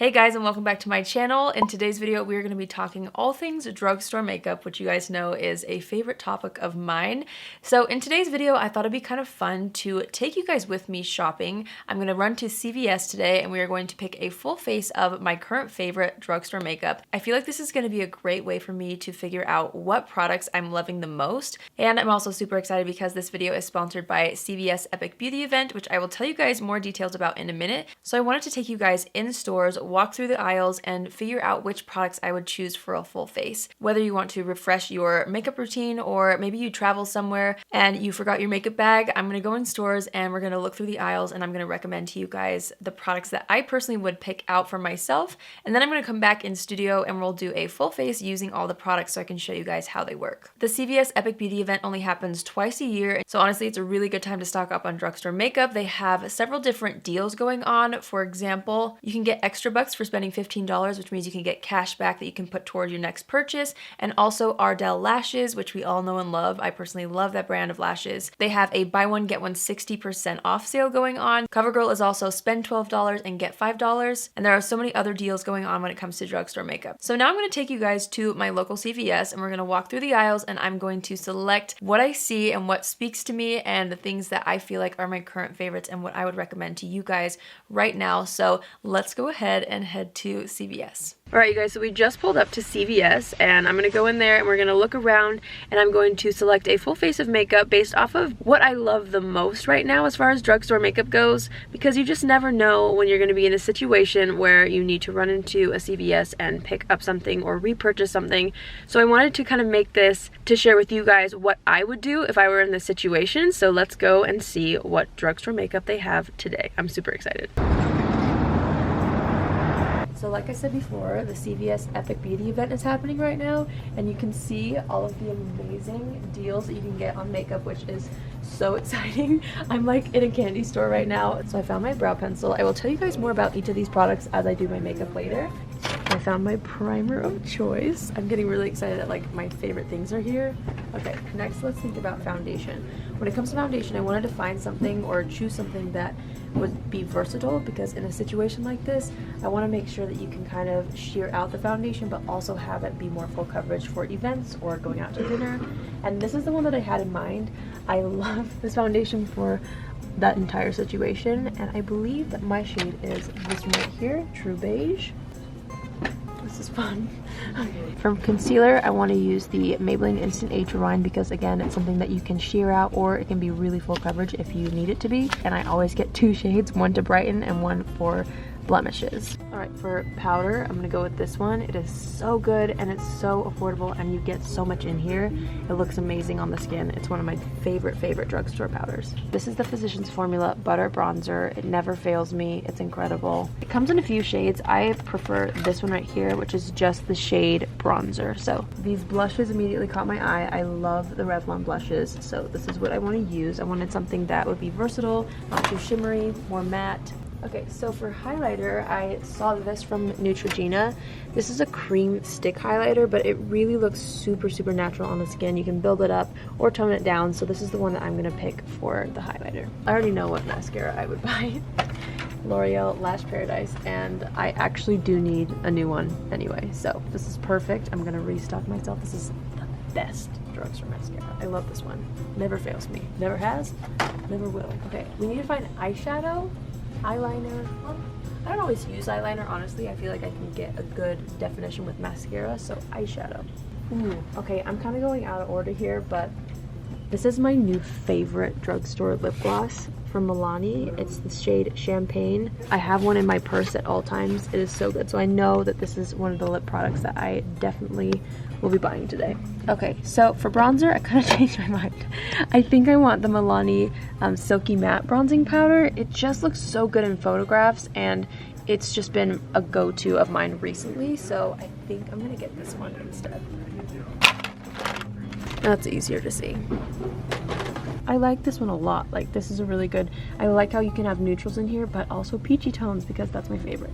Hey guys, and welcome back to my channel. In today's video, we are going to be talking all things drugstore makeup, which you guys know is a favorite topic of mine. So in today's video, I thought it'd be kind of fun to take you guys with me shopping. I'm going to run to CVS today, and we are going to pick a full face of my current favorite drugstore makeup. I feel like this is going to be a great way for me to figure out what products I'm loving the most. And I'm also super excited because this video is sponsored by CVS Epic Beauty Event, which I will tell you guys more details about in a minute. So I wanted to take you guys in stores, walk through the aisles, and figure out which products I would choose for a full face. Whether you want to refresh your makeup routine or maybe you travel somewhere and you forgot your makeup bag, I'm gonna go in stores and we're gonna look through the aisles and I'm gonna recommend to you guys the products that I personally would pick out for myself. And then I'm gonna come back in studio and we'll do a full face using all the products so I can show you guys how they work. The CVS Epic Beauty Event only happens twice a year, so honestly it's a really good time to stock up on drugstore makeup. They have several different deals going on. For example, you can get extra bucks for spending $15, which means you can get cash back that you can put toward your next purchase, and also Ardell lashes, which we all know and love. I personally love that brand of lashes. They have a buy one get one 60% off sale going on. Covergirl is also spend $12 and get $5, and there are so many other deals going on when it comes to drugstore makeup. So now I'm going to take you guys to my local CVS and we're going to walk through the aisles and I'm going to select what I see and what speaks to me and the things that I feel like are my current favorites and what I would recommend to you guys right now. So let's go ahead and head to CVS. Alright you guys, so we just pulled up to CVS and I'm going to go in there and we're going to look around and I'm going to select a full face of makeup based off of what I love the most right now as far as drugstore makeup goes, because you just never know when you're going to be in a situation where you need to run into a CVS and pick up something or repurchase something. So I wanted to kind of make this to share with you guys what I would do if I were in this situation. So let's go and see what drugstore makeup they have today. I'm super excited. So like I said before, the CVS Epic Beauty Event is happening right now, and you can see all of the amazing deals that you can get on makeup, which is so exciting. I'm like in a candy store right now. So I found my brow pencil. I will tell you guys more about each of these products as I do my makeup later. I found my primer of choice. I'm getting really excited that like my favorite things are here. Okay, next let's think about foundation. When it comes to foundation, I wanted to find something or choose something that would be versatile, because in a situation like this, I want to make sure that you can kind of sheer out the foundation but also have it be more full coverage for events or going out to dinner. And this is the one that I had in mind. I love this foundation for that entire situation, and I believe that my shade is this one right here, True Beige. This is fun. Okay. From concealer, I want to use the Maybelline Instant Age Rewind because again, it's something that you can sheer out or it can be really full coverage if you need it to be. And I always get two shades, one to brighten and one for blemishes. Alright, for powder, I'm going to go with this one. It is so good and it's so affordable and you get so much in here. It looks amazing on the skin. It's one of my favorite drugstore powders. This is the Physicians Formula Butter Bronzer. It never fails me. It's incredible. It comes in a few shades. I prefer this one right here, which is just the shade Bronzer. So these blushes immediately caught my eye. I love the Revlon blushes, so this is what I want to use. I wanted something that would be versatile, not too shimmery, more matte. Okay, so for highlighter, I saw this from Neutrogena. This is a cream stick highlighter, but it really looks super natural on the skin. You can build it up or tone it down, so this is the one that I'm gonna pick for the highlighter. I already know what mascara I would buy. L'Oreal Lash Paradise, and I actually do need a new one anyway, so this is perfect. I'm gonna restock myself. This is the best drugstore mascara. I love this one. Never fails me. Never has, never will. Okay, we need to find eyeshadow. Eyeliner. Well, I don't always use eyeliner, honestly. I feel like I can get a good definition with mascara, so eyeshadow. Ooh, okay, I'm kind of going out of order here, but this is my new favorite drugstore lip gloss from Milani. It's the shade Champagne. I have one in my purse at all times. It is so good, so I know that this is one of the lip products that I definitely will be buying today. Okay, so for bronzer, I kind of changed my mind. I think I want the Milani Silky Matte Bronzing Powder. It just looks so good in photographs, and it's just been a go-to of mine recently, so I think I'm gonna get this one instead. That's easier to see. I like this one a lot. Like, this is a really good, I like how you can have neutrals in here, but also peachy tones because that's my favorite.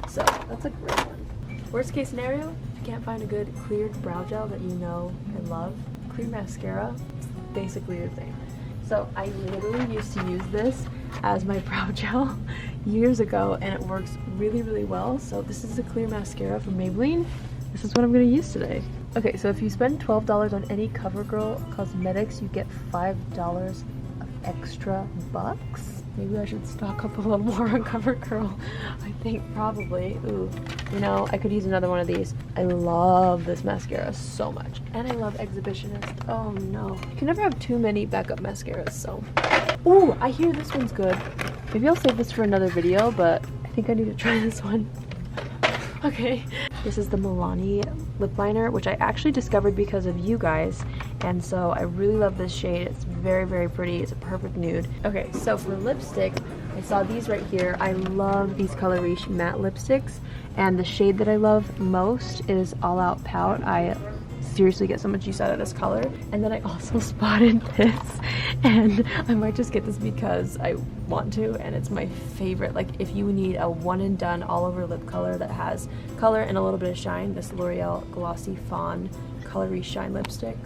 So that's a great one. Worst case scenario, if you can't find a good cleared brow gel that you know and love, Clear Mascara is basically your thing. So I literally used to use this as my brow gel years ago and it works really, really well. So this is a clear mascara from Maybelline. This is what I'm gonna use today. Okay, so if you spend $12 on any Covergirl cosmetics, you get $5 of extra bucks. Maybe I should stock up a little more on Covergirl. I think probably. Ooh, you know, I could use another one of these. I love this mascara so much. And I love Exhibitionist. Oh no. You can never have too many backup mascaras, so. Ooh, I hear this one's good. Maybe I'll save this for another video, but I think I need to try this one. Okay. This is the Milani lip liner, which I actually discovered because of you guys. And so I really love this shade. It's very, very pretty. It's a perfect nude. Okay, so for lipstick, I saw these right here. I love these Color Riche matte lipsticks. And the shade that I love most is All Out Pout. I seriously get so much use out of this color. And then I also spotted this, and I might just get this because I want to, and it's my favorite. Like, if you need a one and done all over lip color that has color and a little bit of shine, this L'Oreal Glossy Fawn Color Riche Shine lipstick.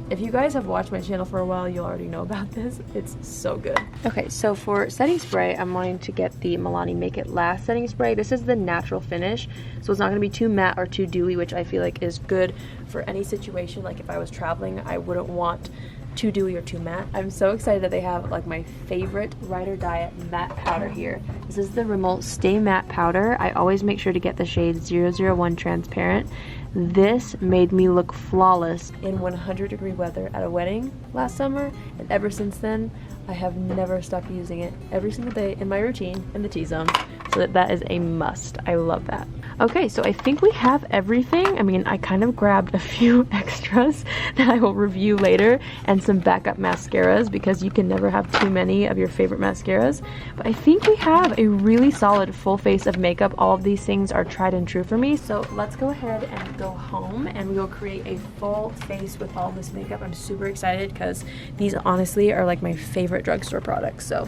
If you guys have watched my channel for a while, you'll already know about this. It's so good. Okay, so for setting spray, I'm wanting to get the Milani Make It Last setting spray. This is the natural finish, so it's not going to be too matte or too dewy, which I feel like is good for any situation. Like if I was traveling, I wouldn't want too dewy or too matte. I'm so excited that they have like my favorite Ride or Die matte powder here. This is the Rimmel Stay Matte Powder. I always make sure to get the shade 001 Transparent. This made me look flawless in 100-degree weather at a wedding last summer, and ever since then I have never stopped using it every single day in my routine in the T-zone. So that is a must. I love that. Okay, so I think we have everything. I mean, I kind of grabbed a few extras that I will review later, and some backup mascaras because you can never have too many of your favorite mascaras. But I think we have a really solid full face of makeup. All of these things are tried and true for me. So let's go ahead and go home and we will create a full face with all this makeup. I'm super excited because these honestly are like my favorite drugstore products. So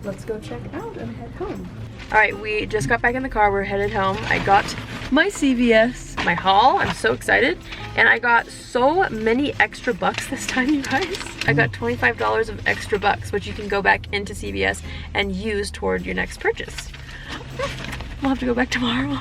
let's go check it out and head home. All right, we just got back in the car. We're headed home. I got my CVS, my haul. I'm so excited. And I got so many extra bucks this time, you guys. I got $25 of extra bucks, which you can go back into CVS and use toward your next purchase. We'll have to go back tomorrow.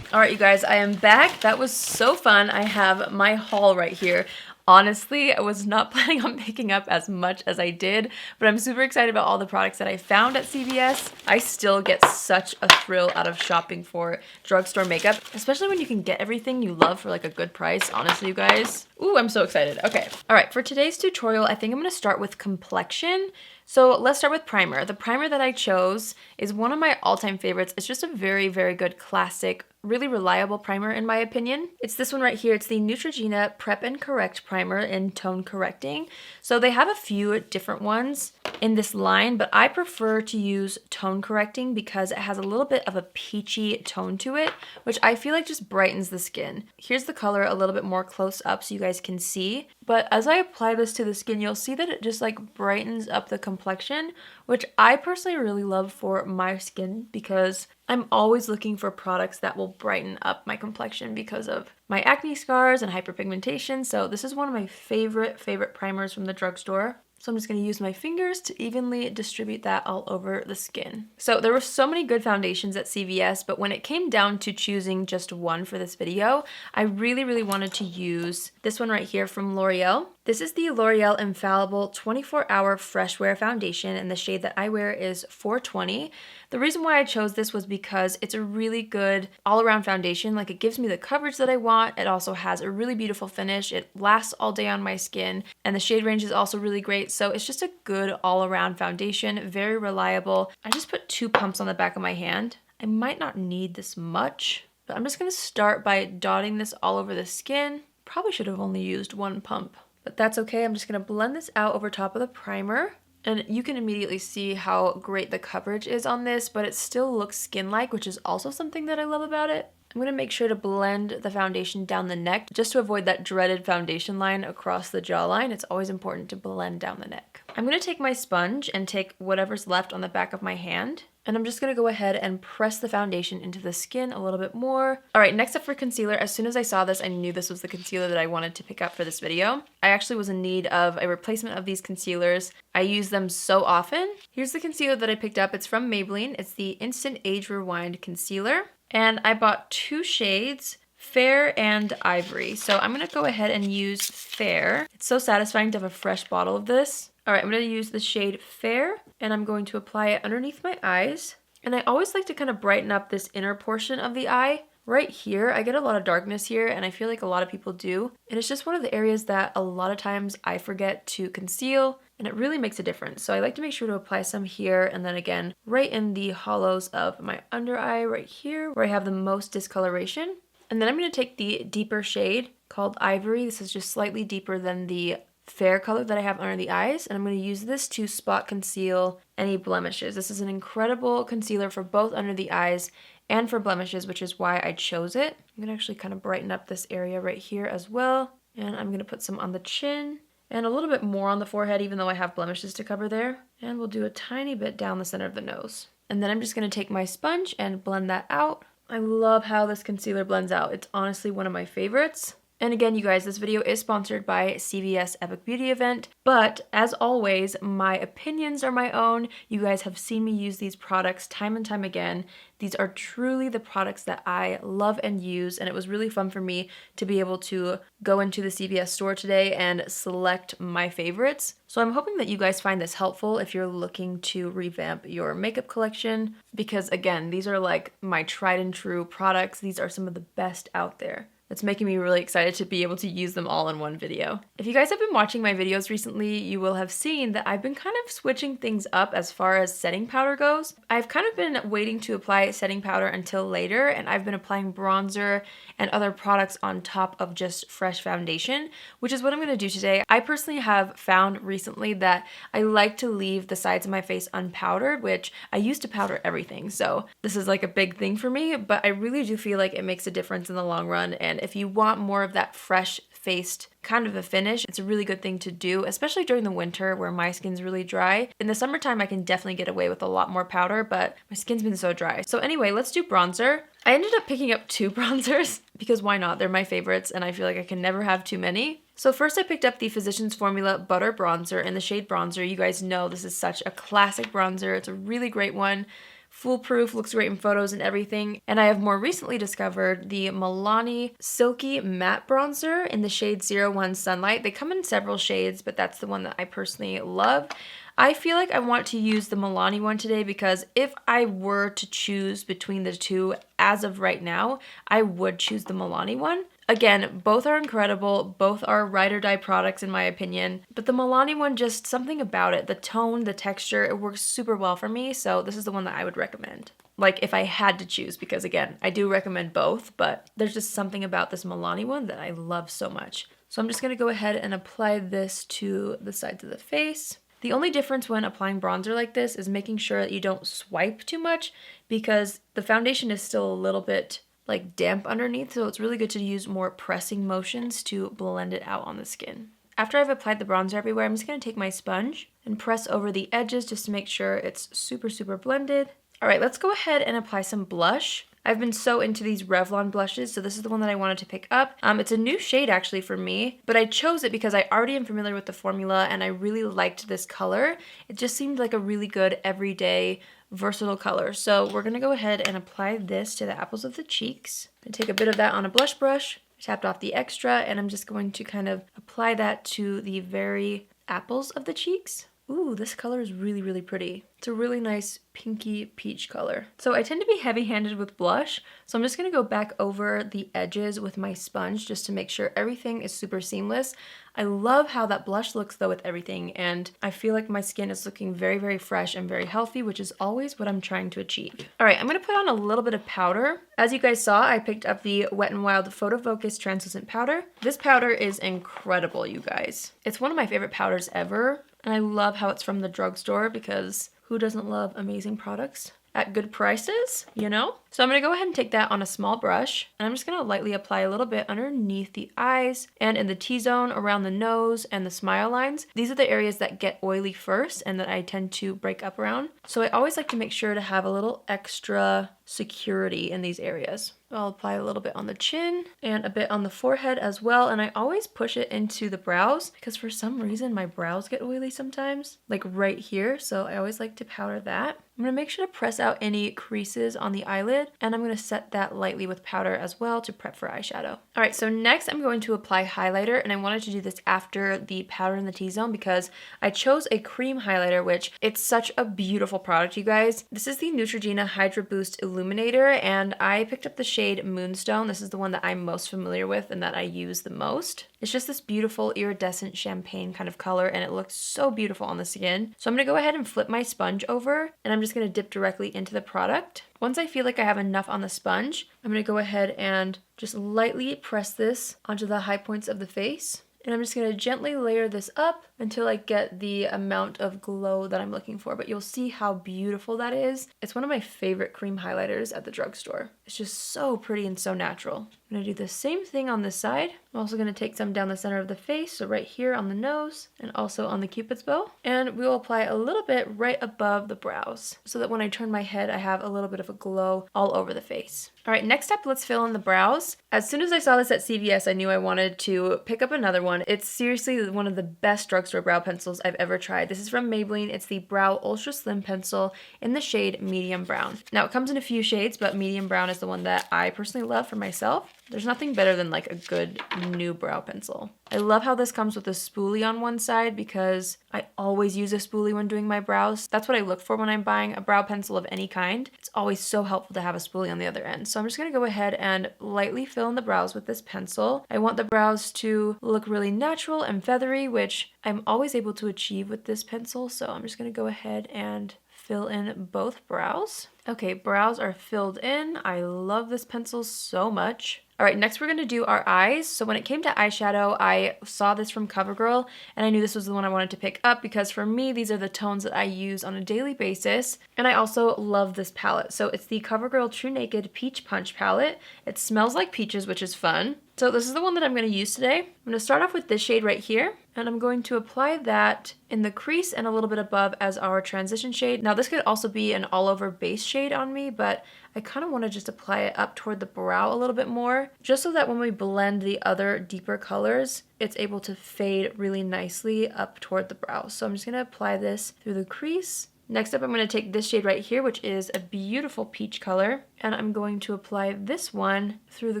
All right, you guys, I am back. That was so fun. I have my haul right here. Honestly, I was not planning on picking up as much as I did, but I'm super excited about all the products that I found at CVS. I still get such a thrill out of shopping for drugstore makeup, especially when you can get everything you love for like a good price, honestly, you guys. Ooh, I'm so excited. Okay. All right, for today's tutorial, I think I'm gonna start with complexion. So let's start with primer. The primer that I chose is one of my all-time favorites. It's just a very, very good classic, really reliable primer in my opinion. It's this one right here. It's the Neutrogena Prep and Correct Primer in Tone Correcting. So they have a few different ones in this line, but I prefer to use Tone Correcting because it has a little bit of a peachy tone to it, which I feel like just brightens the skin. Here's the color a little bit more close up so you guys can see. But as I apply this to the skin, you'll see that it just like brightens up the complexion, which I personally really love for my skin because I'm always looking for products that will brighten up my complexion because of my acne scars and hyperpigmentation. So this is one of my favorite primers from the drugstore. So I'm just going to use my fingers to evenly distribute that all over the skin. So there were so many good foundations at CVS, but when it came down to choosing just one for this video, I really wanted to use this one right here from L'Oreal. This is the L'Oreal Infallible 24-Hour Fresh Wear Foundation, and the shade that I wear is 420. The reason why I chose this was because it's a really good all-around foundation. Like, it gives me the coverage that I want. It also has a really beautiful finish. It lasts all day on my skin, and the shade range is also really great. So it's just a good all-around foundation, very reliable. I just put 2 pumps on the back of my hand. I might not need this much, but I'm just gonna start by dotting this all over the skin. Probably should have only used 1 pump, but that's okay. I'm just gonna blend this out over top of the primer. And you can immediately see how great the coverage is on this, but it still looks skin-like, which is also something that I love about it. I'm going to make sure to blend the foundation down the neck just to avoid that dreaded foundation line across the jawline. It's always important to blend down the neck. I'm going to take my sponge and take whatever's left on the back of my hand And I'm just going to go ahead and press the foundation into the skin a little bit more. All right, next up for concealer. As soon as I saw this, I knew this was the concealer that I wanted to pick up for this video. I actually was in need of a replacement of these concealers. I use them so often. Here's the concealer that I picked up. It's from Maybelline. It's the Instant Age Rewind Concealer. And I bought 2 shades, Fair and Ivory. So I'm going to go ahead and use Fair. It's so satisfying to have a fresh bottle of this. All right, I'm going to use the shade Fair, and I'm going to apply it underneath my eyes. And I always like to kind of brighten up this inner portion of the eye. Right here, I get a lot of darkness here, and I feel like a lot of people do. And it's just one of the areas that a lot of times I forget to conceal, and it really makes a difference. So I like to make sure to apply some here, and then again, right in the hollows of my under eye right here, where I have the most discoloration. And then I'm going to take the deeper shade called Ivory. This is just slightly deeper than the fair color that I have under the eyes, and I'm going to use this to spot conceal any blemishes. This is an incredible concealer for both under the eyes and for blemishes, which is why I chose it. I'm going to actually kind of brighten up this area right here as well, and I'm going to put some on the chin and a little bit more on the forehead, even though I have blemishes to cover there, and we'll do a tiny bit down the center of the nose. And then I'm just going to take my sponge and blend that out. I love how this concealer blends out. It's honestly one of my favorites. And again, you guys, this video is sponsored by CVS Epic Beauty Event, but as always, my opinions are my own. You guys have seen me use these products time and time again. These are truly the products that I love and use, and it was really fun for me to be able to go into the CVS store today and select my favorites. So I'm hoping that you guys find this helpful if you're looking to revamp your makeup collection, because again, these are like my tried and true products. These are some of the best out there. It's making me really excited to be able to use them all in one video. If you guys have been watching my videos recently, you will have seen that I've been kind of switching things up as far as setting powder goes. I've kind of been waiting to apply setting powder until later, and I've been applying bronzer and other products on top of just fresh foundation, which is what I'm going to do today. I personally have found recently that I like to leave the sides of my face unpowdered, which I used to powder everything, so this is like a big thing for me, but I really do feel like it makes a difference in the long run, and if you want more of that fresh faced kind of a finish, it's a really good thing to do, especially during the winter where my skin's really dry. In the summertime, I can definitely get away with a lot more powder, but my skin's been so dry. So anyway, let's do bronzer. I ended up picking up 2 bronzers because why not? They're my favorites, and I feel like I can never have too many. So first I picked up the Physicians Formula Butter Bronzer in the shade Bronzer. You guys know this is such a classic bronzer. It's a really great one. Foolproof, looks great in photos and everything. And I have more recently discovered the Milani Silky Matte Bronzer in the shade 01 Sunlight. They come in several shades, but that's the one that I personally love. I feel like I want to use the Milani one today because if I were to choose between the two as of right now, I would choose the Milani one. Again, both are incredible, both are ride or die products in my opinion, but the Milani one, just something about it, the tone, the texture, it works super well for me, so this is the one that I would recommend. Like if I had to choose, because again, I do recommend both, but there's just something about this Milani one that I love so much. So I'm just going to go ahead and apply this to the sides of the face. The only difference when applying bronzer like this is making sure that you don't swipe too much because the foundation is still a little bit like damp underneath, so it's really good to use more pressing motions to blend it out on the skin. After I've applied the bronzer everywhere, I'm just going to take my sponge and press over the edges just to make sure it's super blended. All right, let's go ahead and apply some blush. I've been so into these Revlon blushes, so this is the one that I wanted to pick up. It's a new shade actually for me, but I chose it because I already am familiar with the formula and I really liked this color. It just seemed like a really good everyday versatile color. So we're gonna go ahead and apply this to the apples of the cheeks. I take a bit of that on a blush brush, tapped off the extra, and I'm just going to kind of apply that to the very apples of the cheeks. Ooh, this color is really pretty. It's a really nice pinky peach color. So I tend to be heavy-handed with blush, so I'm just gonna go back over the edges with my sponge just to make sure everything is super seamless. I love how that blush looks though with everything, and I feel like my skin is looking very fresh and very healthy, which is always what I'm trying to achieve. All right, I'm gonna put on a little bit of powder. As you guys saw, I picked up the Wet n Wild Photo Focus Translucent Powder. This powder is incredible, you guys. It's one of my favorite powders ever, and I love how it's from the drugstore because who doesn't love amazing products at good prices, you know? So I'm going to go ahead and take that on a small brush, and I'm just going to lightly apply a little bit underneath the eyes and in the T-zone, around the nose and the smile lines. These are the areas that get oily first and that I tend to break up around. So I always like to make sure to have a little extra security in these areas. I'll apply a little bit on the chin and a bit on the forehead as well, and I always push it into the brows because for some reason my brows get oily sometimes, like right here, so I always like to powder that. I'm going to make sure to press out any creases on the eyelid, and I'm going to set that lightly with powder as well to prep for eyeshadow. Alright, so next I'm going to apply highlighter, and I wanted to do this after the powder in the T-zone because I chose a cream highlighter, which it's such a beautiful product, you guys. This is the Neutrogena Hydra Boost Illuminator, and I picked up the shade Moonstone. This is the one that I'm most familiar with and that I use the most. It's just this beautiful iridescent champagne kind of color, and it looks so beautiful on the skin. So I'm going to go ahead and flip my sponge over, and I'm just going to dip directly into the product. Once I feel like I have enough on the sponge, I'm going to go ahead and just lightly press this onto the high points of the face. And I'm just going to gently layer this up until I get the amount of glow that I'm looking for. But you'll see how beautiful that is. It's one of my favorite cream highlighters at the drugstore. It's just so pretty and so natural. I'm going to do the same thing on this side. I'm also going to take some down the center of the face, so right here on the nose and also on the Cupid's bow. And we will apply a little bit right above the brows so that when I turn my head, I have a little bit of a glow all over the face. All right, next up, let's fill in the brows. As soon as I saw this at CVS, I knew I wanted to pick up another one. It's seriously one of the best drugstore brow pencils I've ever tried. This is from Maybelline. It's the Brow Ultra Slim Pencil in the shade Medium Brown. Now, it comes in a few shades, but Medium Brown is the one that I personally love for myself. There's nothing better than like a good new brow pencil. I love how this comes with a spoolie on one side because I always use a spoolie when doing my brows. That's what I look for when I'm buying a brow pencil of any kind. It's always so helpful to have a spoolie on the other end. So I'm just going to go ahead and lightly fill in the brows with this pencil. I want the brows to look really natural and feathery, which I'm always able to achieve with this pencil. So I'm just going to go ahead and fill in both brows. Okay, brows are filled in. I love this pencil so much. All right, next we're going to do our eyes. So when it came to eyeshadow, I saw this from Covergirl, and I knew this was the one I wanted to pick up because for me, these are the tones that I use on a daily basis. And I also love this palette. So it's the Covergirl TruNaked Peach Punch palette. It smells like peaches, which is fun. So this is the one that I'm going to use today. I'm going to start off with this shade right here, and I'm going to apply that in the crease and a little bit above as our transition shade. Now this could also be an all over base shade on me, but I kind of want to just apply it up toward the brow a little bit more, just so that when we blend the other deeper colors, it's able to fade really nicely up toward the brow. So I'm just going to apply this through the crease. Next up, I'm going to take this shade right here, which is a beautiful peach color, and I'm going to apply this one through the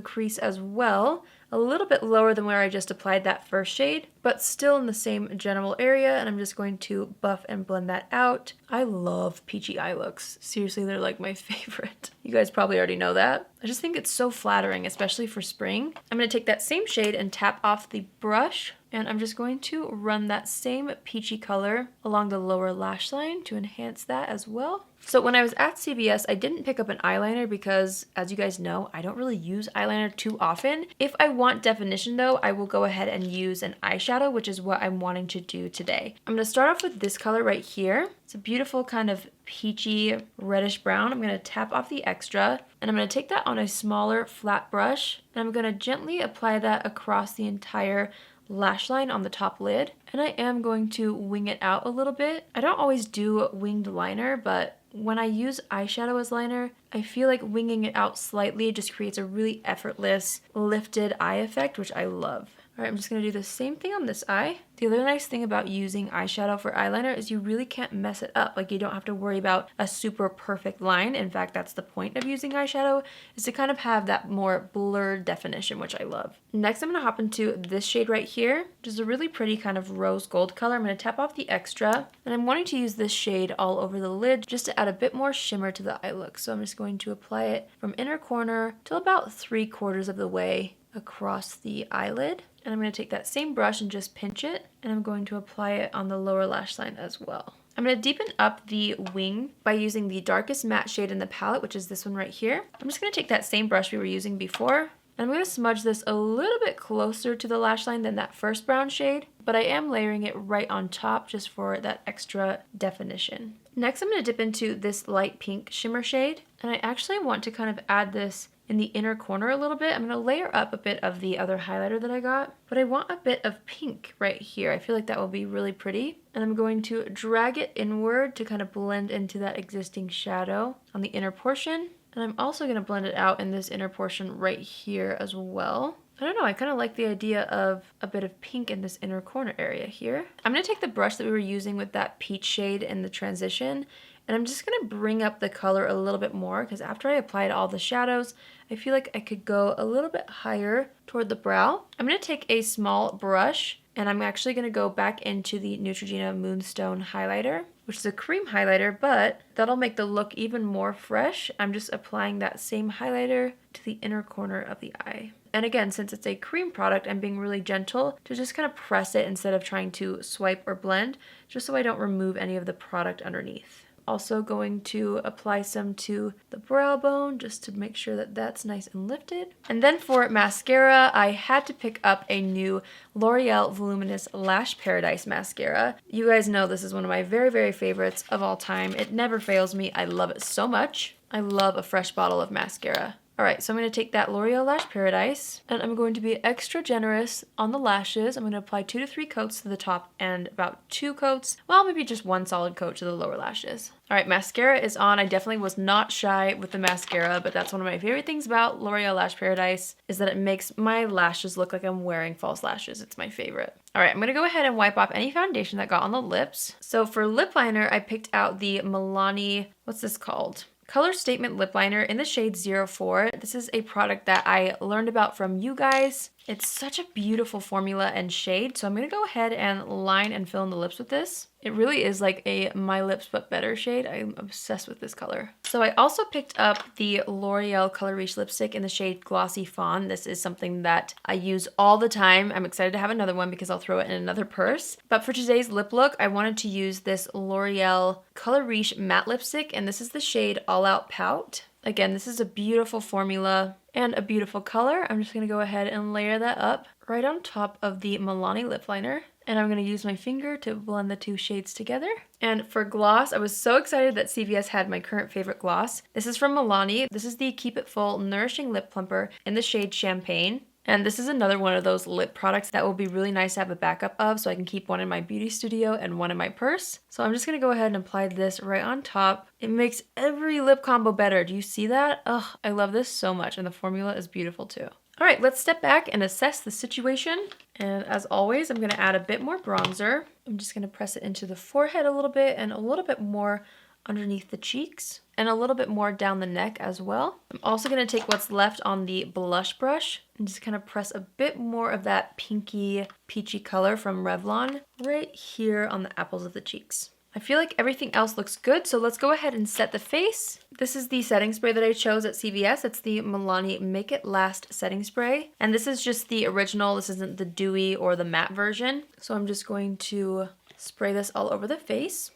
crease as well, a little bit lower than where I just applied that first shade, but still in the same general area, and I'm just going to buff and blend that out. I love peachy eye looks. Seriously, they're like my favorite. You guys probably already know that. I just think it's so flattering, especially for spring. I'm going to take that same shade and tap off the brush, and I'm just going to run that same peachy color along the lower lash line to enhance that as well. So when I was at CVS, I didn't pick up an eyeliner because, as you guys know, I don't really use eyeliner too often. If I want definition though, I will go ahead and use an eyeshadow, which is what I'm wanting to do today. I'm going to start off with this color right here. It's a beautiful kind of peachy reddish brown. I'm going to tap off the extra, and I'm going to take that on a smaller flat brush, and I'm going to gently apply that across the entire lash line on the top lid, and I am going to wing it out a little bit. I don't always do winged liner, but when I use eyeshadow as liner, I feel like winging it out slightly just creates a really effortless lifted eye effect, which I love. All right, I'm just going to do the same thing on this eye. The other nice thing about using eyeshadow for eyeliner is you really can't mess it up. Like, you don't have to worry about a super perfect line. In fact, that's the point of using eyeshadow, is to kind of have that more blurred definition, which I love. Next, I'm going to hop into this shade right here, which is a really pretty kind of rose gold color. I'm going to tap off the extra, and I'm wanting to use this shade all over the lid just to add a bit more shimmer to the eye look. So I'm just going to apply it from inner corner till about 3/4 of the way across the eyelid. And I'm going to take that same brush and just pinch it, and I'm going to apply it on the lower lash line as well. I'm going to deepen up the wing by using the darkest matte shade in the palette, which is this one right here. I'm just going to take that same brush we were using before, and I'm going to smudge this a little bit closer to the lash line than that first brown shade, but I am layering it right on top just for that extra definition. Next, I'm going to dip into this light pink shimmer shade, and I actually want to kind of add this in the inner corner a little bit. I'm going to layer up a bit of the other highlighter that I got, but I want a bit of pink right here. I feel like that will be really pretty, and I'm going to drag it inward to kind of blend into that existing shadow on the inner portion, and I'm also going to blend it out in this inner portion right here as well. I don't know, I kind of like the idea of a bit of pink in this inner corner area here. I'm going to take the brush that we were using with that peach shade in the transition, and I'm just going to bring up the color a little bit more, because after I applied all the shadows, I feel like I could go a little bit higher toward the brow. I'm going to take a small brush, and I'm actually going to go back into the Neutrogena Moonstone highlighter, which is a cream highlighter, but that'll make the look even more fresh. I'm just applying that same highlighter to the inner corner of the eye. And again, since it's a cream product, I'm being really gentle to just kind of press it instead of trying to swipe or blend, just so I don't remove any of the product underneath. Also going to apply some to the brow bone just to make sure that that's nice and lifted. And then for mascara, I had to pick up a new L'Oreal Voluminous Lash Paradise mascara. You guys know this is one of my very, very favorites of all time. It never fails me. I love it so much. I love a fresh bottle of mascara. Alright, so I'm going to take that L'Oreal Lash Paradise, and I'm going to be extra generous on the lashes. I'm going to apply 2 to 3 coats to the top and about 2 coats, well, maybe just 1 solid coat to the lower lashes. Alright, mascara is on. I definitely was not shy with the mascara, but that's one of my favorite things about L'Oreal Lash Paradise, is that it makes my lashes look like I'm wearing false lashes. It's my favorite. Alright, I'm going to go ahead and wipe off any foundation that got on the lips. So for lip liner, I picked out the Milani, what's this called? Color Statement Lip Liner in the shade 04. This is a product that I learned about from you guys. It's such a beautiful formula and shade, so I'm going to go ahead and line and fill in the lips with this. It really is like a My Lips But Better shade. I'm obsessed with this color. So I also picked up the L'Oreal Color Reach lipstick in the shade Glossy Fawn. This is something that I use all the time. I'm excited to have another one because I'll throw it in another purse. But for today's lip look, I wanted to use this L'Oreal Color Reach matte lipstick, and this is the shade All Out Pout. Again, this is a beautiful formula and a beautiful color. I'm just going to go ahead and layer that up right on top of the Milani lip liner. And I'm going to use my finger to blend the 2 shades together. And for gloss, I was so excited that CVS had my current favorite gloss. This is from Milani. This is the Keep It Full Nourishing Lip Plumper in the shade Champagne. And this is another one of those lip products that will be really nice to have a backup of, so I can keep one in my beauty studio and one in my purse. So I'm just going to go ahead and apply this right on top. It makes every lip combo better. Do you see that? Ugh, I love this so much, and the formula is beautiful too. All right, let's step back and assess the situation. And as always, I'm going to add a bit more bronzer. I'm just going to press it into the forehead a little bit and a little bit more underneath the cheeks and a little bit more down the neck as well. I'm also going to take what's left on the blush brush and just kind of press a bit more of that pinky peachy color from Revlon right here on the apples of the cheeks. I feel like everything else looks good, so let's go ahead and set the face. This is the setting spray that I chose at CVS. It's the Milani Make It Last setting spray. And this is just the original. This isn't the dewy or the matte version. So I'm just going to spray this all over the face.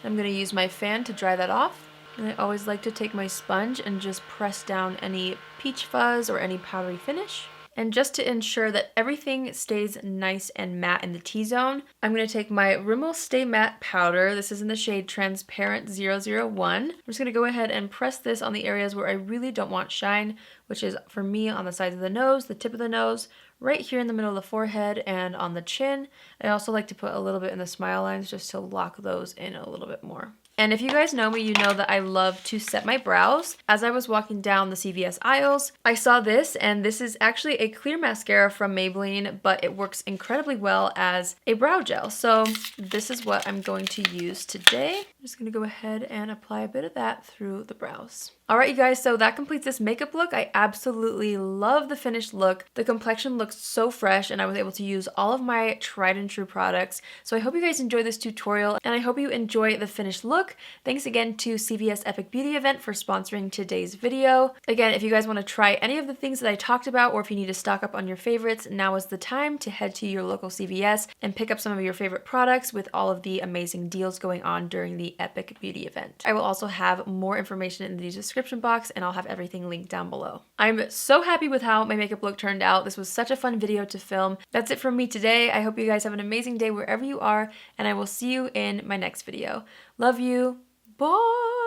I'm going to use my fan to dry that off. And I always like to take my sponge and just press down any peach fuzz or any powdery finish. And just to ensure that everything stays nice and matte in the T-zone, I'm going to take my Rimmel Stay Matte powder. This is in the shade Transparent 001. I'm just going to go ahead and press this on the areas where I really don't want shine, which is for me on the sides of the nose, the tip of the nose, right here in the middle of the forehead, and on the chin. I also like to put a little bit in the smile lines just to lock those in a little bit more. And if you guys know me, you know that I love to set my brows. As I was walking down the CVS aisles, I saw this, and this is actually a clear mascara from Maybelline, but it works incredibly well as a brow gel. So this is what I'm going to use today. I'm just gonna go ahead and apply a bit of that through the brows. All right, you guys, so that completes this makeup look. I absolutely love the finished look. The complexion looks so fresh, and I was able to use all of my tried and true products. So I hope you guys enjoyed this tutorial, and I hope you enjoy the finished look. look. Thanks again to CVS Epic Beauty Event for sponsoring today's video. Again, if you guys want to try any of the things that I talked about, or if you need to stock up on your favorites, now is the time to head to your local CVS and pick up some of your favorite products with all of the amazing deals going on during the Epic Beauty Event. I will also have more information in the description box, and I'll have everything linked down below. I'm so happy with how my makeup look turned out. This was such a fun video to film. That's it from me today. I hope you guys have an amazing day wherever you are, and I will see you in my next video. Love you. Bye!